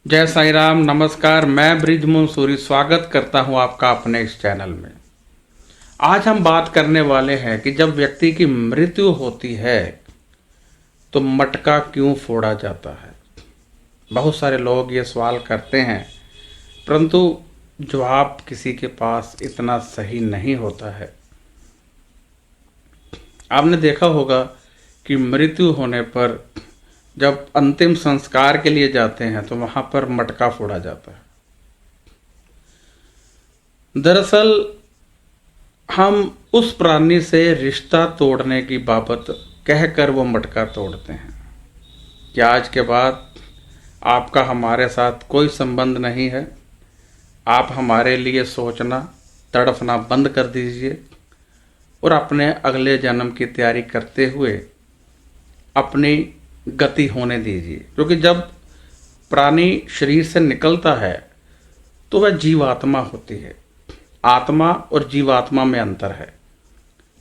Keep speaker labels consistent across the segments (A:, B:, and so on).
A: जय साईं राम। नमस्कार, मैं ब्रिज मंसूरी स्वागत करता हूं आपका अपने इस चैनल में। आज हम बात करने वाले हैं कि जब व्यक्ति की मृत्यु होती है तो मटका क्यों फोड़ा जाता है। बहुत सारे लोग ये सवाल करते हैं, परंतु जवाब किसी के पास इतना सही नहीं होता है। आपने देखा होगा कि मृत्यु होने पर जब अंतिम संस्कार के लिए जाते हैं तो वहां पर मटका फोड़ा जाता है। दरअसल हम उस प्राणी से रिश्ता तोड़ने की बाबत कहकर वो मटका तोड़ते हैं कि आज के बाद आपका हमारे साथ कोई संबंध नहीं है, आप हमारे लिए सोचना तड़फना बंद कर दीजिए और अपने अगले जन्म की तैयारी करते हुए अपनी गति होने दीजिए। क्योंकि जब प्राणी शरीर से निकलता है तो वह जीवात्मा होती है। आत्मा और जीवात्मा में अंतर है।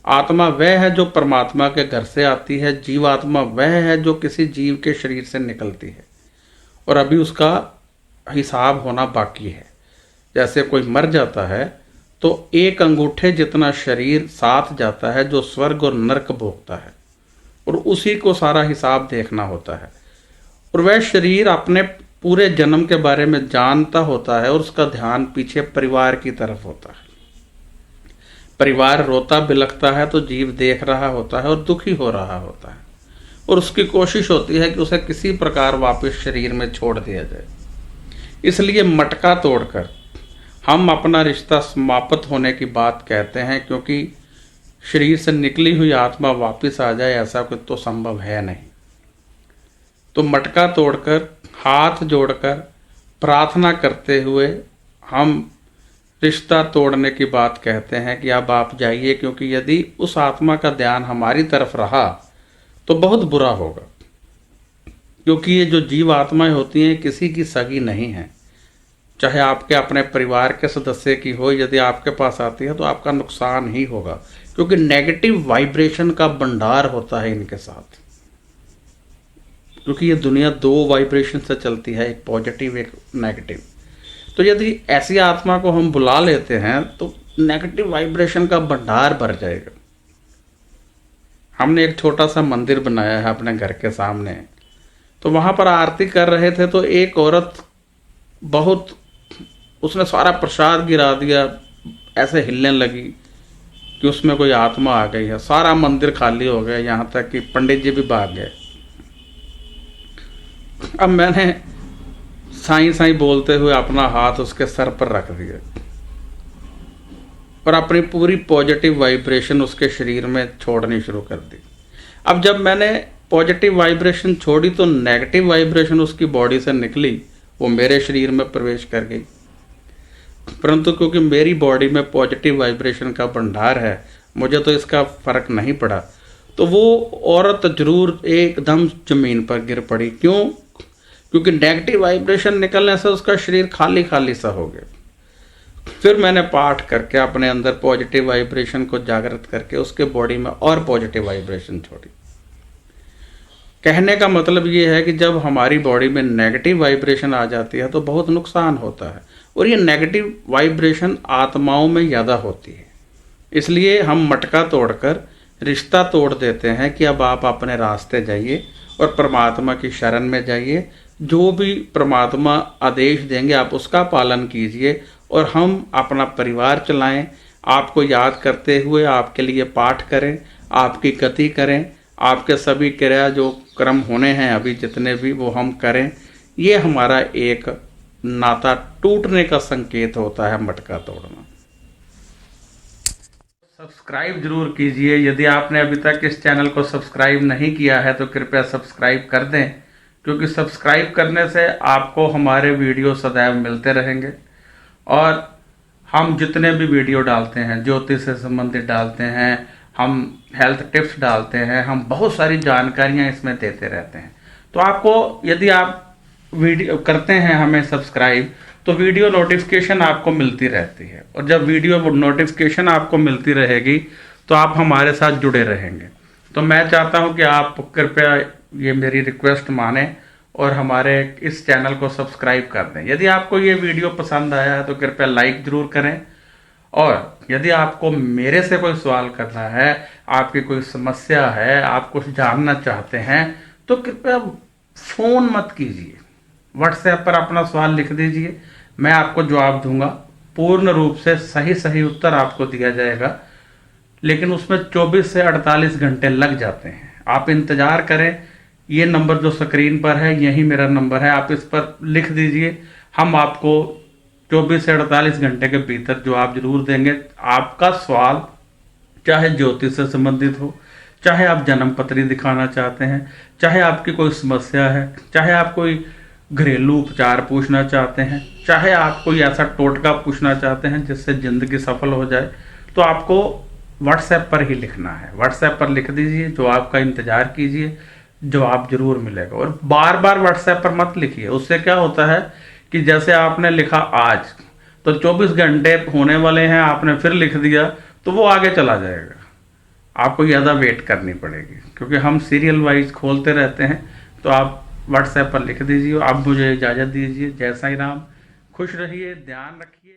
A: आत्मा वह है जो परमात्मा के घर से आती है, जीवात्मा वह है जो किसी जीव के शरीर से निकलती है और अभी उसका हिसाब होना बाकी है। जैसे कोई मर जाता है तो एक अंगूठे जितना शरीर साथ जाता है जो स्वर्ग और नरक भोगता है और उसी को सारा हिसाब देखना होता है। और वह शरीर अपने पूरे जन्म के बारे में जानता होता है और उसका ध्यान पीछे परिवार की तरफ होता है। परिवार रोता बिलखता है तो जीव देख रहा होता है और दुखी हो रहा होता है और उसकी कोशिश होती है कि उसे किसी प्रकार वापस शरीर में छोड़ दिया जाए। इसलिए मटका तोड़कर हम अपना रिश्ता समाप्त होने की बात कहते हैं, क्योंकि शरीर से निकली हुई आत्मा वापस आ जाए ऐसा कुछ तो संभव है नहीं। तो मटका तोड़कर हाथ जोड़कर प्रार्थना करते हुए हम रिश्ता तोड़ने की बात कहते हैं कि अब आप जाइए, क्योंकि यदि उस आत्मा का ध्यान हमारी तरफ रहा तो बहुत बुरा होगा। क्योंकि ये जो जीव आत्माएं होती हैं किसी की सगी नहीं है, चाहे आपके अपने परिवार के सदस्य की हो, यदि आपके पास आती है तो आपका नुकसान ही होगा। क्योंकि नेगेटिव वाइब्रेशन का भंडार होता है इनके साथ। क्योंकि ये दुनिया दो वाइब्रेशन से चलती है, एक पॉजिटिव एक नेगेटिव। तो यदि ऐसी आत्मा को हम बुला लेते हैं तो नेगेटिव वाइब्रेशन का भंडार भर जाएगा। हमने एक छोटा सा मंदिर बनाया है अपने घर के सामने, तो वहां पर आरती कर रहे थे तो एक औरत बहुत उसने सारा प्रसाद गिरा दिया, ऐसे हिलने लगी कि उसमें कोई आत्मा आ गई है। सारा मंदिर खाली हो गया, यहाँ तक कि पंडित जी भी भाग गए। अब मैंने साईं साईं बोलते हुए अपना हाथ उसके सर पर रख दिया और अपनी पूरी पॉजिटिव वाइब्रेशन उसके शरीर में छोड़नी शुरू कर दी। अब जब मैंने पॉजिटिव वाइब्रेशन छोड़ी तो नेगेटिव वाइब्रेशन उसकी बॉडी से निकली, वो मेरे शरीर में प्रवेश कर गई। परंतु क्योंकि मेरी बॉडी में पॉजिटिव वाइब्रेशन का भंडार है, मुझे तो इसका फर्क नहीं पड़ा। तो वो औरत जरूर एकदम जमीन पर गिर पड़ी। क्यों? क्योंकि नेगेटिव वाइब्रेशन निकलने से उसका शरीर खाली खाली सा हो गया। फिर मैंने पाठ करके अपने अंदर पॉजिटिव वाइब्रेशन को जागृत करके उसके बॉडी में और पॉजिटिव वाइब्रेशन छोड़ी। कहने का मतलब ये है कि जब हमारी बॉडी में नेगेटिव वाइब्रेशन आ जाती है तो बहुत नुकसान होता है और ये नेगेटिव वाइब्रेशन आत्माओं में ज़्यादा होती है। इसलिए हम मटका तोड़कर रिश्ता तोड़ देते हैं कि अब आप अपने रास्ते जाइए और परमात्मा की शरण में जाइए। जो भी परमात्मा आदेश देंगे आप उसका पालन कीजिए और हम अपना परिवार चलाएं। आपको याद करते हुए आपके लिए पाठ करें, आपकी गति करें, आपके सभी क्रिया जो कर्म होने हैं अभी जितने भी वो हम करें। ये हमारा एक नाता टूटने का संकेत होता है मटका तोड़ना। सब्सक्राइब जरूर कीजिए। यदि आपने अभी तक इस चैनल को सब्सक्राइब नहीं किया है तो कृपया सब्सक्राइब कर दें, क्योंकि सब्सक्राइब करने से आपको हमारे वीडियो सदैव मिलते रहेंगे। और हम जितने भी वीडियो डालते हैं, ज्योतिष से संबंधित डालते हैं, हम हेल्थ टिप्स डालते हैं, हम बहुत सारी जानकारियां इसमें देते रहते हैं। तो आपको यदि आप वीडियो करते हैं हमें सब्सक्राइब तो वीडियो नोटिफिकेशन आपको मिलती रहती है। और जब वीडियो नोटिफिकेशन आपको मिलती रहेगी तो आप हमारे साथ जुड़े रहेंगे। तो मैं चाहता हूं कि आप कृपया ये मेरी रिक्वेस्ट माने और हमारे इस चैनल को सब्सक्राइब कर दें। यदि आपको ये वीडियो पसंद आया है तो कृपया लाइक जरूर करें, और यदि आपको मेरे से कोई सवाल करना है, आपकी कोई समस्या है, आप कुछ जानना चाहते हैं, तो कृपया फ़ोन मत कीजिए, व्हाट्सएप पर अपना सवाल लिख दीजिए, मैं आपको जवाब दूंगा। पूर्ण रूप से सही उत्तर आपको दिया जाएगा, लेकिन उसमें 24 से 48 घंटे लग जाते हैं। आप इंतज़ार करें। ये नंबर जो स्क्रीन पर है यही मेरा नंबर है, आप इस पर लिख दीजिए। हम आपको 24 से 48 घंटे के भीतर जवाब जरूर देंगे। आपका सवाल चाहे ज्योतिष से संबंधित हो, चाहे आप जन्म पत्री दिखाना चाहते हैं, चाहे आपकी कोई समस्या है, चाहे आप कोई घरेलू उपचार पूछना चाहते हैं, चाहे आप कोई ऐसा टोटका पूछना चाहते हैं जिससे ज़िंदगी सफल हो जाए, तो आपको व्हाट्सएप पर ही लिखना है। व्हाट्सएप पर लिख दीजिए, जवाब का इंतज़ार कीजिए, जवाब जरूर मिलेगा। और बार बार व्हाट्सएप पर मत लिखिए, उससे क्या होता है कि जैसे आपने लिखा आज, तो 24 घंटे होने वाले हैं, आपने फिर लिख दिया तो वो आगे चला जाएगा, आपको ज़्यादा वेट करनी पड़ेगी, क्योंकि हम सीरियल वाइज खोलते रहते हैं। तो आप व्हाट्सएप पर लिख दीजिए। आप मुझे इजाज़त दीजिए। जय साईं राम, खुश रहिए, ध्यान रखिए।